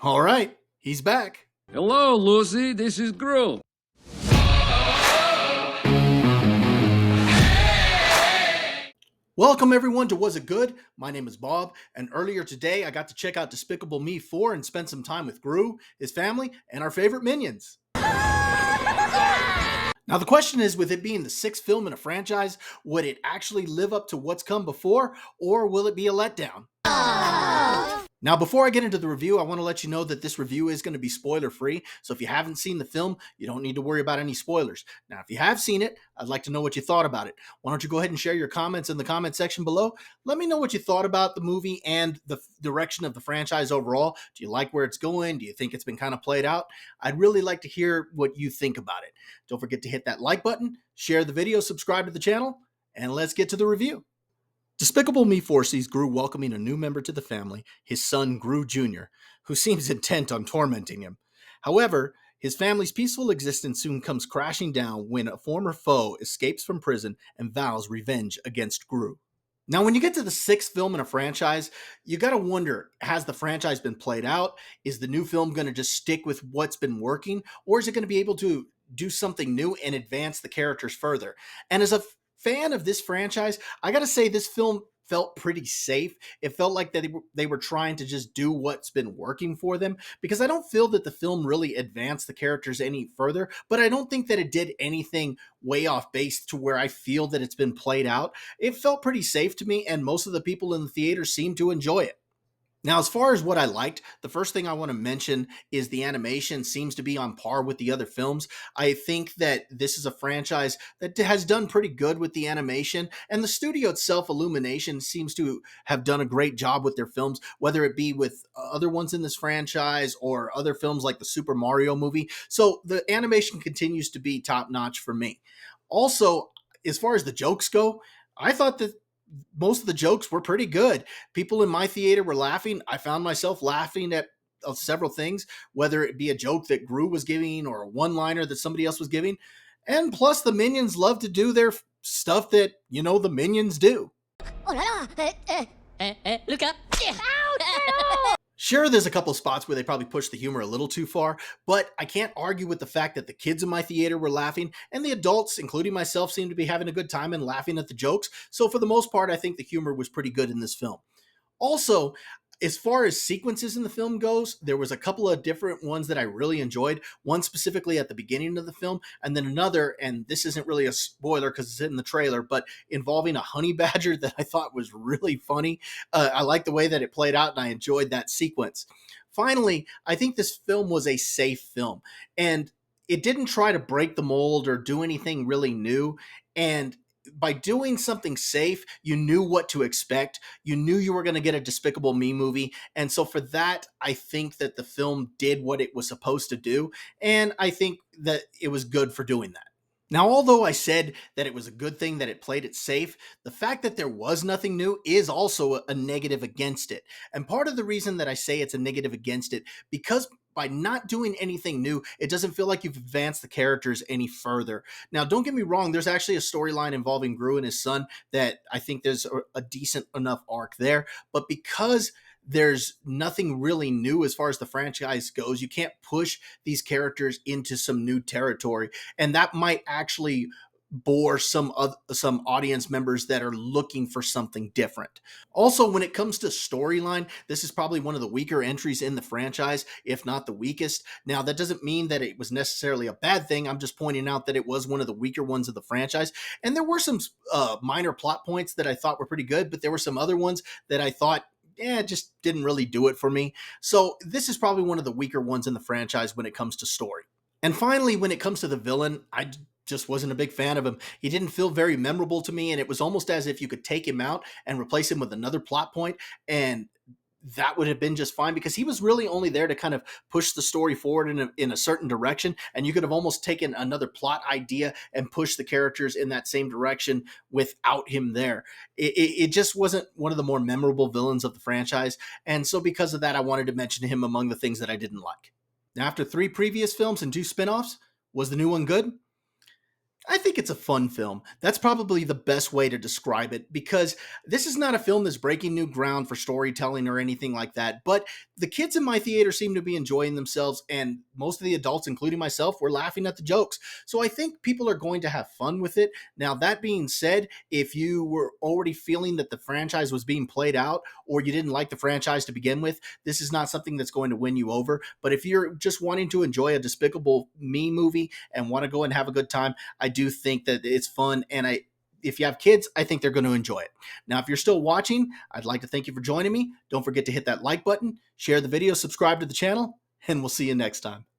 All right, he's back. Hello, Lucy. This is Gru. Welcome everyone to Was It Good? My name is Bob, and earlier today I got to check out Despicable Me 4 and spend some time with Gru, his family, and our favorite minions. Now the question is, with it being the sixth film in a franchise, would it actually live up to what's come before, or will it be a letdown? Now, before I get into the review, I want to let you know that this review is going to be spoiler-free, so if you haven't seen the film, you don't need to worry about any spoilers. Now, if you have seen it, I'd like to know what you thought about it. Why don't you go ahead and share your comments in the comment section below? Let me know what you thought about the movie and the direction of the franchise overall. Do you like where it's going? Do you think it's been kind of played out? I'd really like to hear what you think about it. Don't forget to hit that like button, share the video, subscribe to the channel, and let's get to the review. Despicable Me 4 sees Gru welcoming a new member to the family, his son Gru Jr., who seems intent on tormenting him. However, his family's peaceful existence soon comes crashing down when a former foe escapes from prison and vows revenge against Gru. Now, when you get to the sixth film in a franchise, you gotta wonder, has the franchise been played out? Is the new film gonna just stick with what's been working? Or is it gonna be able to do something new and advance the characters further? And as a fan of this franchise, I gotta say this film felt pretty safe. It felt like that they were trying to just do what's been working for them, because I don't feel that the film really advanced the characters any further, but I don't think that it did anything way off base to where I feel that it's been played out. It felt pretty safe to me, and most of the people in the theater seemed to enjoy it. Now, as far as what I liked, the first thing I want to mention is the animation seems to be on par with the other films. I think that this is a franchise that has done pretty good with the animation, and the studio itself, Illumination, seems to have done a great job with their films, whether it be with other ones in this franchise or other films like the Super Mario movie. So the animation continues to be top-notch for me. Also, as far as the jokes go, I thought that most of the jokes were pretty good. People in my theater were laughing. I found myself laughing at several things, whether it be a joke that Gru was giving or a one-liner that somebody else was giving. And plus, the minions love to do their stuff that, the minions do. Oh là là! Look up! Sure, there's a couple spots where they probably pushed the humor a little too far, but I can't argue with the fact that the kids in my theater were laughing, and the adults, including myself, seemed to be having a good time and laughing at the jokes. So for the most part, I think the humor was pretty good in this film. Also, as far as sequences in the film goes, there was a couple of different ones that I really enjoyed. One specifically at the beginning of the film, and then another, and this isn't really a spoiler because it's in the trailer, but involving a honey badger that I thought was really funny. I like the way that it played out, and I enjoyed that sequence. Finally, I think this film was a safe film, and it didn't try to break the mold or do anything really new. And by doing something safe, you knew what to expect. You knew you were going to get a Despicable Me movie. And so for that, I think that the film did what it was supposed to do. And I think that it was good for doing that. Now, although I said that it was a good thing that it played it safe, the fact that there was nothing new is also a negative against it. And part of the reason that I say it's a negative against it, because by not doing anything new, it doesn't feel like you've advanced the characters any further. Now, don't get me wrong, there's actually a storyline involving Gru and his son that I think there's a decent enough arc there. But because there's nothing really new as far as the franchise goes, you can't push these characters into some new territory. And that might actually bore some audience members that are looking for something different. Also, when it comes to storyline, this is probably one of the weaker entries in the franchise, if not the weakest. Now, that doesn't mean that it was necessarily a bad thing. I'm just pointing out that it was one of the weaker ones of the franchise. And there were some minor plot points that I thought were pretty good, but there were some other ones that I thought, it just didn't really do it for me. So this is probably one of the weaker ones in the franchise when it comes to story. And finally, when it comes to the villain, I just wasn't a big fan of him. He didn't feel very memorable to me, and it was almost as if you could take him out and replace him with another plot point, and that would have been just fine, because he was really only there to kind of push the story forward in a certain direction, and you could have almost taken another plot idea and pushed the characters in that same direction without him there. It just wasn't one of the more memorable villains of the franchise, and so because of that, I wanted to mention him among the things that I didn't like. Now, after 3 previous films and 2 spin-offs, was the new one good? I think it's a fun film. That's probably the best way to describe it because this is not a film that's breaking new ground for storytelling or anything like that. But the kids in my theater seem to be enjoying themselves, and most of the adults, including myself, were laughing at the jokes. So I think people are going to have fun with it. Now, that being said, if you were already feeling that the franchise was being played out or you didn't like the franchise to begin with, this is not something that's going to win you over. But if you're just wanting to enjoy a Despicable Me movie and want to go and have a good time, I do think that it's fun, and if you have kids, I think they're going to enjoy it. Now, if you're still watching, I'd like to thank you for joining me. Don't forget to hit that like button, share the video, subscribe to the channel, and we'll see you next time.